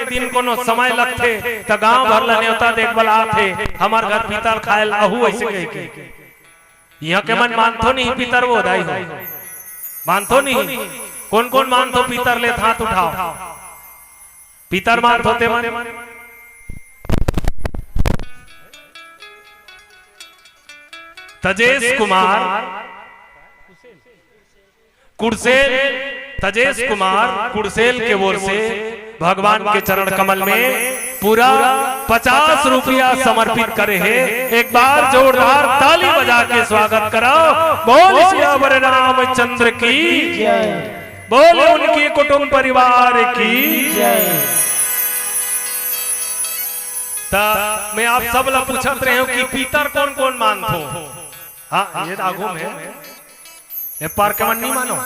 दिन कोनो समय लगथे त गांव भर ला न्योता देख बला थे हमार घर पीतर खायल अहू ऐसे कह के यहाँ के मन मानथो नहीं पीतर वो दाई हो मानथो नहीं कौन कौन मानथो पीतर ले हाथ उठाओ पीतर मानथो ते मन तजेश कुमार कुड़सेल तजेश कुमार कुड़सेल के ओर से भगवान के चरण कमल में पूरा 50 रुपया समर्पित करे हैं। एक बार जोरदार ताली बजा के स्वागत कराओ। बोल सियावर रामचंद्र की जय, बोल उनकी कुटुंब परिवार की जय। मैं आप सब ला पूछत रहे हूँ कि पीतर कौन कौन मानथो। हाँ ये आगू में ये पार्क मन नहीं मानो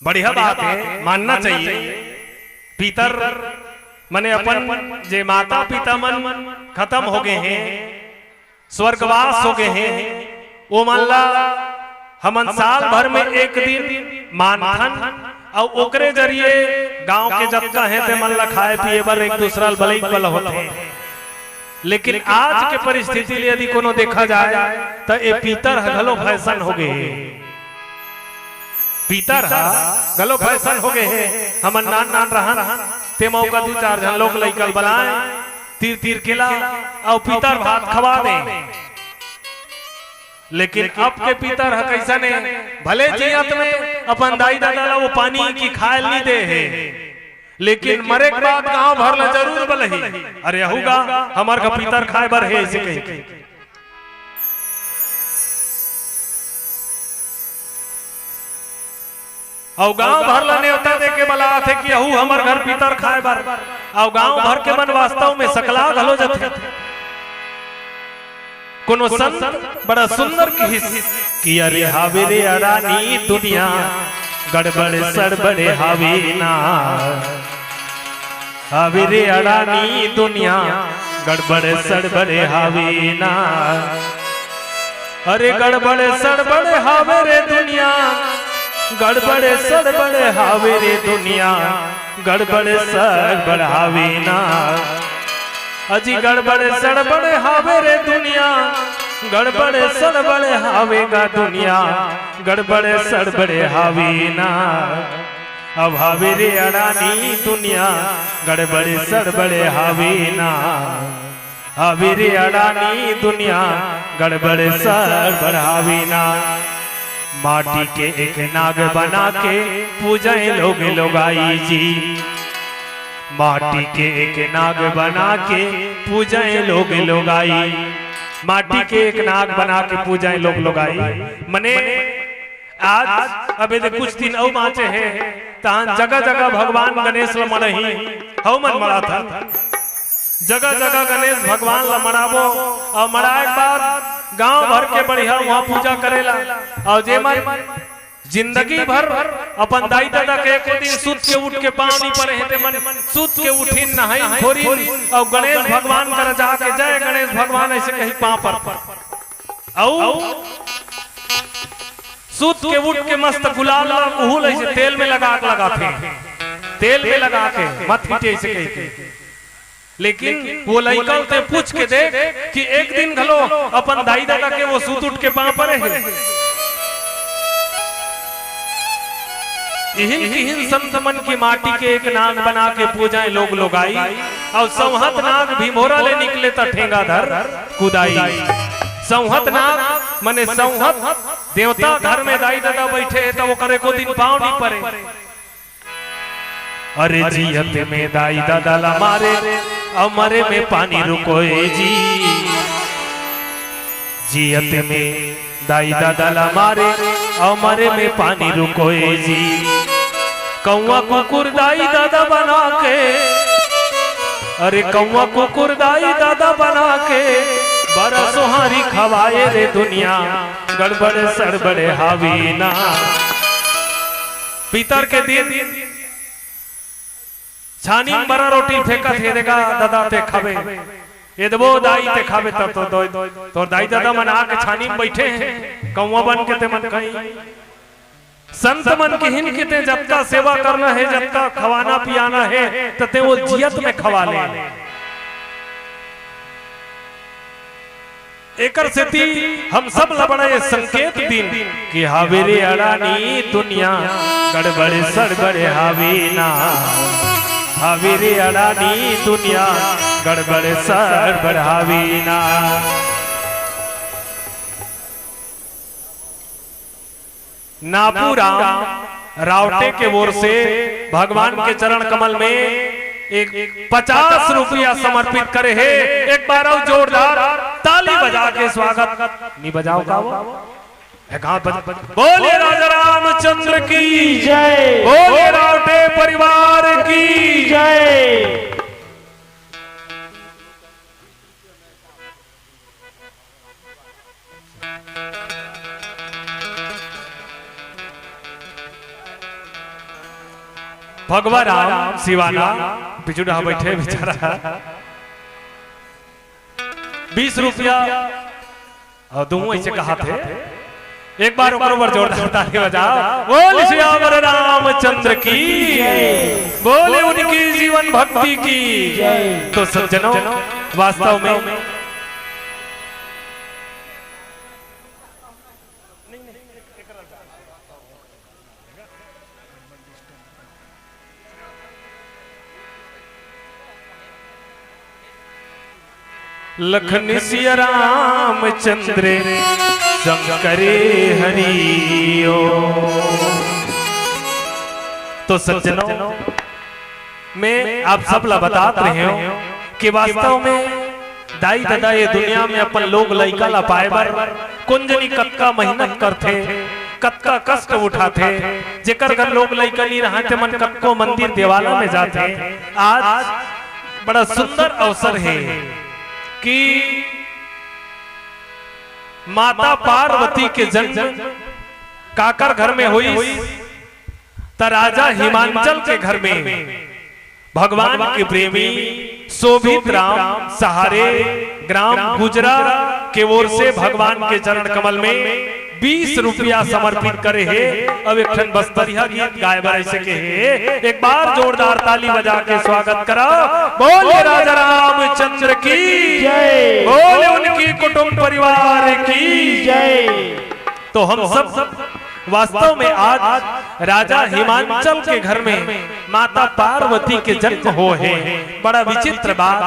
बढ़िया बात है मानना चाहिए। पीतर मने अपन जे माता पिता मन खत्म हो गए हैं स्वर्गवास हो गए हैं वो मान ला हमन साल भर में एक दिन मानथन और ओकरे जरिए गांव के जत्ता है ते मन ला खाए पिए बर एक दूसरा भले बल होते हैं। लेकिन आज के परिस्थिति ले यदि कोनो देखा जाए तो ये पीतर गलो फैशन हो गए पीतर गलो फैशन हो गए हैं। हमन नान नान रहा ते मौका 2-4 जन लोग लइकल बलाए तीर तीर केला और पीतर भात खवा दे। लेकिन अब के पीतर है कैसा ने भले जियत में अपन दाई दादा वो पानी की खायल नहीं दे है लेकिन मरे के बाद गांव भर ला जरूर बलही अरे होगा हमार का पीतर खाए बर है ऐसे कहीं और गांव भर ला न्योता दे के बला थे कि अहू हमार घर पीतर खाए बर और गांव भर के मन वास्तव में सकला घलो जथे कोनो संत बड़ा सुंदर की कि अरे हावे रे अरानी दुनिया गड़बड़ सड़बड़े हावे ना हावे रे अरानी दुनिया गड़बड़ सड़बड़े हावे ना अरे गड़बड़ सड़बड़े हावे रे दुनिया गड़बड़ सड़बड़ हावे रे दुनिया गड़बड़ सड़बड़ हावे ना अजी गड़बड़ सड़बड़ हावे रे दुनिया गड़बड़ सड़बड़ हावेगा दुनिया गड़बड़ सड़बड़ हावे ना अब हावे रे अरानी दुनिया गड़बड़ सड़बड़ हावे ना हावे रे अरानी दुनिया गड़बड़ सड़बड़ हावे ना। माटी के एक नाग बना के पूजाएं लोग लोगाई जी माटी के एक नाग बना के पूजाएं लोग लोगाई माटी के एक नाग बना के पूजाएं लोग लोगाई मने आज अबे दे कुछ दिन औ माचे है तहां जगह जगह भगवान गणेश ल मरही हौ मन मरा था जगह जगह गणेश भगवान ला मराबो और मराए के बाद गांव भर के बढ़िया वहां पूजा करेला और जे मन जिंदगी भर अपन दाई दादा के एक दिन सुत के उठ के पांव नहीं पड़े हैं ते मन सुत के उठी नहाई थोड़ी और गणेश भगवान कर जाके जय गणेश भगवान ऐसे कहीं पांव पर औ सुत के उठ के मस्त गुलाल उहुल ऐसे तेल में लगा के लगाते तेल में लगा के मत पीटे ऐसे कहीं के। लेकिन वो लइकल ते पूछ के देख कि एक दिन घलो अपन दाई दादा के वो सुत उठ के पांव पड़े है इहिन संत मन की माटी के एक नाग बना के पूजाएं लोग लोगाई और संहत नाग भीमोरा ले निकले त ठेंगा धर कुदाई। संहत नाग मने संहत देवता घर में दाई दादा बैठे है तो वो करे को दिन पांव नहीं पड़े। अरे जियत में दाई दादा ला मारे और मरे में पानी रुकोए जी जियत में दाई दादा ला मारे और मरे में पानी रुकोए जी। कौवा कुकुर दाई दादा बना के अरे कौवा कुकुर दाई दादा बना के बड़ा सोहारी खवाए रे दुनिया गड़बड़ सड़बड़े हावी ना। पीतर के दिन छानी में बड़ा रोटी फेंका थे देगा दादा ते खावे ये दबो दाई ते खावे तब तो दाई दादा मन आके छानी में बैठे हैं कौवा बन के ते मन कहीं संत मन की हिन किते जब का सेवा करना है, जब का खवाना पियाना है, तते वो जियत में खवा ले। एकर सेती हम सब लबड़ा ये संकेत दिन कि हावेरे अड़ानी दुनिया गड़बड़े सड़बड़े हावीना, हावेरे अड़ानी दुनिया गड़बड़े सड़बड़े हावीना। नापूराम रावटे के ओर से भगवान के चरण कमल में एक 50 रुपया समर्पित करे है। एक बार और जोरदार ताली बजा के स्वागत नहीं बजाओ का वो बोले राजा रामचंद्र की जय, बोले रावटे परिवार की जय। भगवान राम शिवाना बिजुड़ा बैठे बेचारा 20 रुपया और दूं ऐसे कहा थे। एक बार ऊपर जोरदार ताली बजाओ, बोल श्यावर रामचंद्र की, बोले उनकी जीवन भक्ति की। तो सज्जनों वास्तव में लखन सिया रामचंद्र शंकरे हरिओ। तो सज्जनों मैं आप सब ला बतात रहे हो कि वास्तव में दाई दादा ये दुनिया में अपन लोग लइका ला पाए बर कुंजनी कक्का मेहनत करते, कक्का कष्ट उठाते, जेकर घर लोग लइका नहीं रहते मन कक्को मंदिर देवाला में जाते। आज बड़ा सुंदर अवसर है कि माता पार्वती के जन्म काकर घर में हुई, त राजा हिमांचल के घर में भगवान के प्रेमी शोभित राम सहारे ग्राम गुजरा के ओर से भगवान के चरण कमल में 20 रुपया समर्पित करे है। अब एक क्षण बस्तरिया गीत गाए बर ऐसे के है। एक बार जोरदार ताली बजा के स्वागत करा, बोले राजा रामचंद्र की जय, बोले उनकी कुटुंब परिवार की जय। तो हम सब वास्तव में आज राजा हिमांचल के घर में माता पार्वती के जन्म हो है। बड़ा विचित्र बात,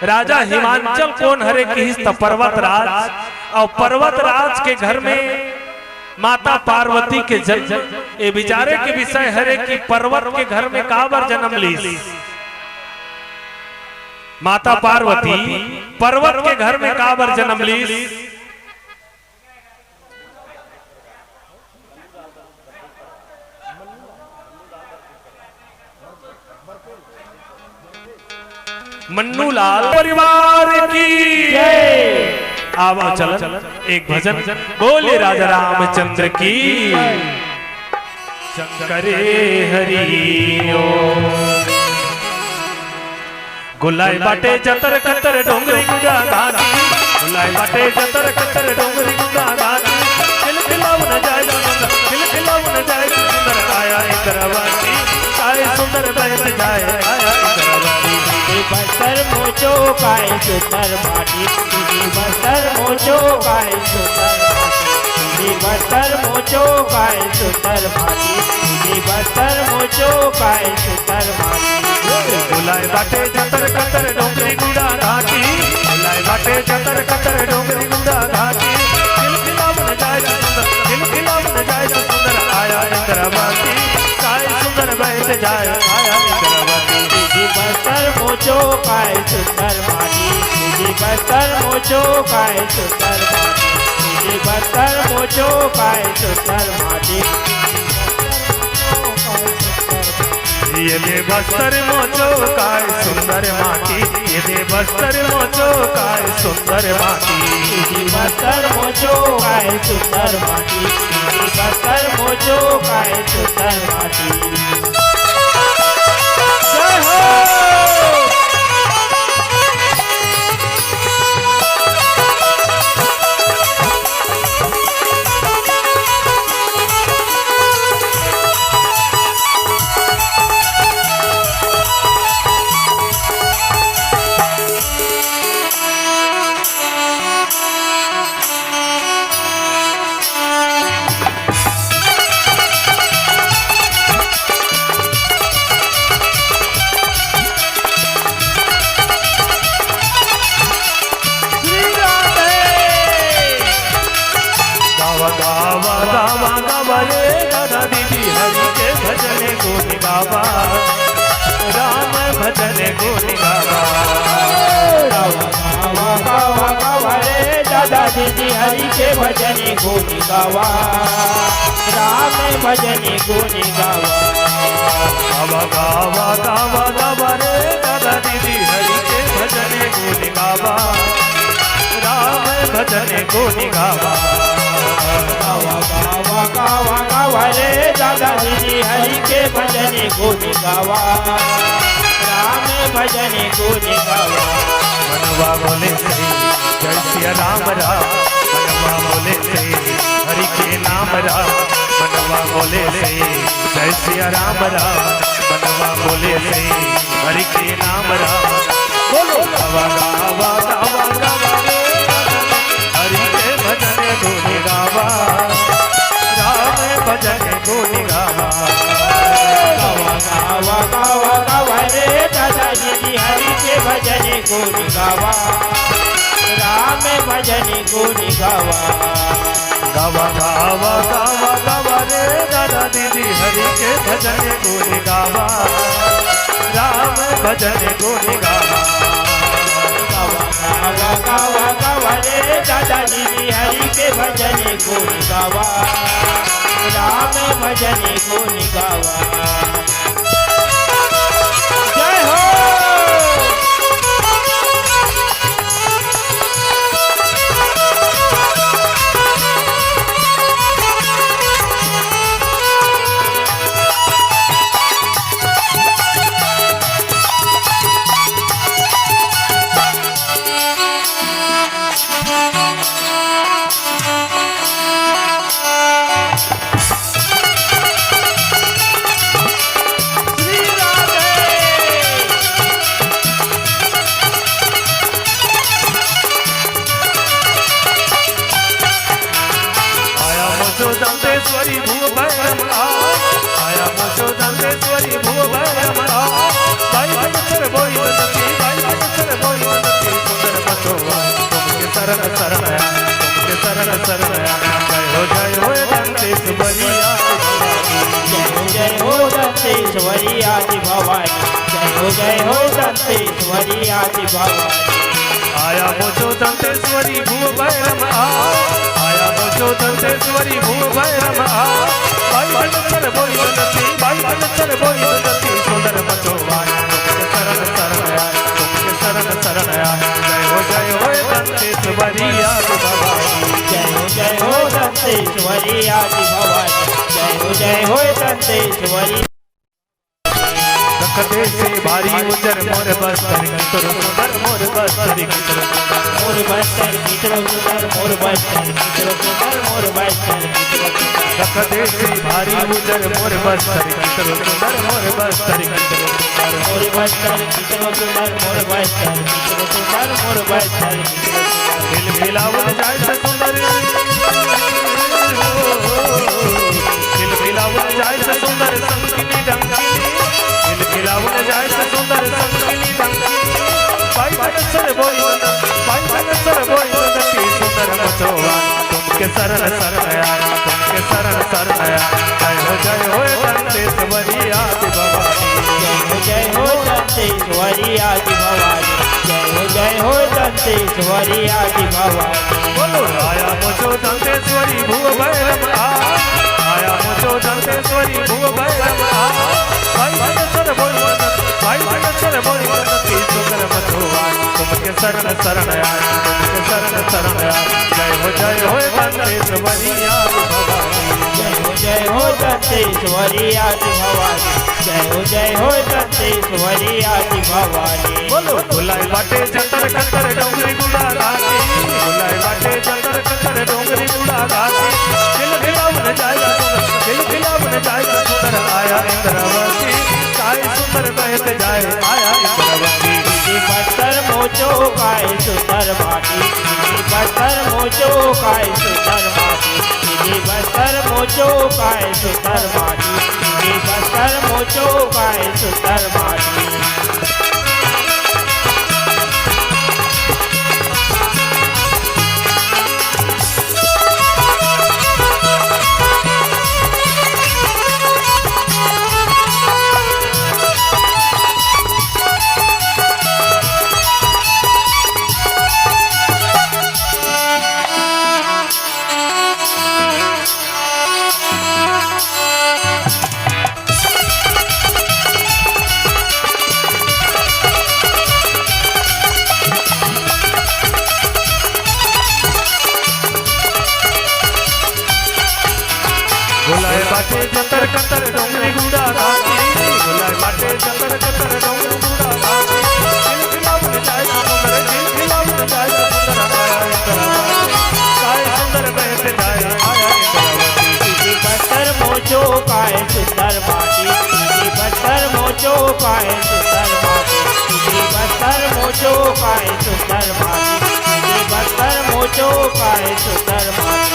राजा हिमांचल कौन हरे की पर्वत राज, और पर्वत राज के घर में माता पार्वती के जन्म। ये विचारे के विषय हरे की पर्वत के घर में काबर जन्म ली माता पार्वती, पर्वत के घर में काबर जन्म ली। मन्नू लाल परिवार की जय। आवा चलन एक भजन, बोले राजा रामचंद्र की शंकरे हरिओ। गुलाई बाटे जतर कतर डोंगरी गुड़ा गाना, गुलाई बाटे जतर कतर डोंगरी गुड़ा गाना। खिलखिलाऊ न जाए सुंदर, खिलखिलाऊ न जाए सुंदर, आया इंद्रवासी काय सुंदर बहत जाए, आया इंद्रवासी। बस्तर मोचो काय सुंदर माटी, बस्तर मोचो काय सुंदर माटी, बस्तर मोचो काय सुंदर माटी, बस्तर मोचो काय सुंदर माटी। गुलाय बाटे जतर कतर डोंगरी गुड़ा घाटी, गुलाय बाटे जतर कतर डोंगरी गुड़ा घाटी। खिलखिलाऊ न जाए सुंदर, खिलखिलाऊ न जाए सुंदर, आया इंद्रवासी काय सुंदर बहत जाए, आया इंद्रवासी। बस्तर मोचो काय सुंदर माटी, बस्तर मोचो काय सुंदर माटी, बस्तर मोचो काय सुंदर माटी। ये दे बस्तर मोचो काय सुंदर माटी, ये दे बस्तर मोचो काय सुंदर माटी। बस्तर मोचो काय सुंदर माटी, बस्तर मोचो काय सुंदर माटी। जय हो। भजन गुण गावा, राम भजन गुण गावा। गावा गावा गावा गावा रे दादा दीदी हरि के भजन गुण गावा, राम भजन गुण गावा। गावा गावा गावा गावा रे दादा दीदी हरि के भजन गुण गावा, राम भजन गुण गावा। गावा गावा गावा गावा रे दादा दीदी हरि के भजन गुण गावा, राम भजन गुण गावा। मनवा बोले से जय सिया राम राम, मनवा बोले से हरि के नाम राम, मनवा बोले से जय सिया राम राम, मनवा बोले से हरि के नाम राम। बोलो गावा गावा गावा गावा हरि के भजन गुण गावा, राम भजन गुण गावा। गावा गावा गावा गावा रे दादा दीदी हरि के भजन गुण गावा, राम भजन गुण गावा। गावा गावा गावा गावा रे दादा दीदी हरि के भजन गुण गावा, राम भजन गुण गावा। गावा गावा गावा गावा रे दादा दीदी हरि के भजन गुण गावा, राम भजन गुण गावा। जय हो दंतेश्वरी भू भैरमला, आया मोशो दंतेश्वरी भू भैरमला। भाई बंसर बोई बंसती, भाई बंसर बोई बंसती, सुंदर बसोवा तुमके शरण शरण आया, तुमके शरण शरण आया। जय हो दंतेश्वरी जय हो दंतेश्वरी आदि भवानी, जय हो दंतेश्वरी आदि भवानी। आया मोशो दंतेश्वरी भू भैरमला, आया मोशो दंतेश्वरी भू भैरमला। भाई बंसर बोई बंसती, भाई बंसर बोई बंसती, सुंदर बसोवा तुमके शरण शरण आया, तुमके शरण शरण आया। जय हो दंतेश्वरी आदि भवानी, जय हो दंतेश्वरी आदि भवानी, जय हो दंतेश्वरी। तखते से भारी उजर मोर बस्तर कितरो सुंदर, मोर बस्तर कितरो सुंदर, मोर बस्तर कितरो सुंदर, मोर बस्तर कितरो सुंदर, मोर बस्तर कितरो सुंदर। तखते से भारी उजर मोर बस्तर कितरो सुंदर, मोर बस्तर कितरो सुंदर, मोर बस्तर कितरो सुंदर, मोर बस्तर कितरो सुंदर, मोर बस्तर कितरो सुंदर। दिल मिलावन जाय से सुंदर, दिल मिलावन जाय से सुंदर, संगिनी डंकिनी, दिल मिलावन जाय से सुंदर, संगिनी डंकिनी। भाई बंसर बोई बंसती, भाई बंसर बोई बंसती, सुंदर बसोवा तुमके शरण शरण आया, तुमके शरण शरण आया। जय हो दंतेश्वरी आदि भवानी, जय हो दंतेश्वरी आदि भवानी, जय हो दंतेश्वरी आदि भवानी। बोलो आया मोशो दंतेश्वरी भू भैरमला, आया मोशो दंतेश्वरी भू भैरमला। भाई बंसर बोई बंसती, भाई बंसर बोई बंसती, सुंदर बसोवा तुमके शरण शरण आया, तुमके शरण शरण आया। जय हो दंतेश्वरी आदि भवानी, जय हो दंतेश्वरी आदि भवानी, जय हो दंतेश्वरी आदि भवानी। बोलो बुलाए बाटे जंतर कंतर डोंगरी गुड़ा गाती, बुलाए बाटे जंतर कंतर डोंगरी गुड़ा गाती। दिल भिलावन जाएगा सुंदर, दिल भिलावन जाएगा सुंदर, आया इंद्रावती काय सुंदर बहत जाए, आया इंद्रावती। बस्तर मोचो काय सुंदर माटी, बस्तर मोचो काय सुंदर माटी, बस्तर मोचो काय सुंदर माटी, बस्तर मोचो काय सुंदर माटी। कतर डोंगरी गुड़ा घाटी गुलाल माटे कतर कतर डोंगरी गुड़ा घाटी खिलखिलावन जाए समुंदर खिलखिलावन जाए समुंदर आया इंद्रावती काय सुंदर बहत जाए आया इंद्रावती तुझी बस्तर मोचो काय सुंदर माटी तुझी बस्तर मोचो काय सुंदर माटी तुझी बस्तर मोचो काय सुंदर माटी तुझी बस्तर मोचो काय सुंदर माटी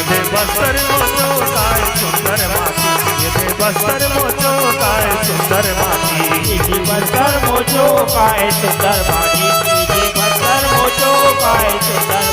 ये बस्तर मोचो काय सुंदर माटी ये बस्तर मोचो काय सुंदर माटी तुझी बस्तर मोचो काय सुंदर माटी तुझी बस्तर मोचो काय सुंदर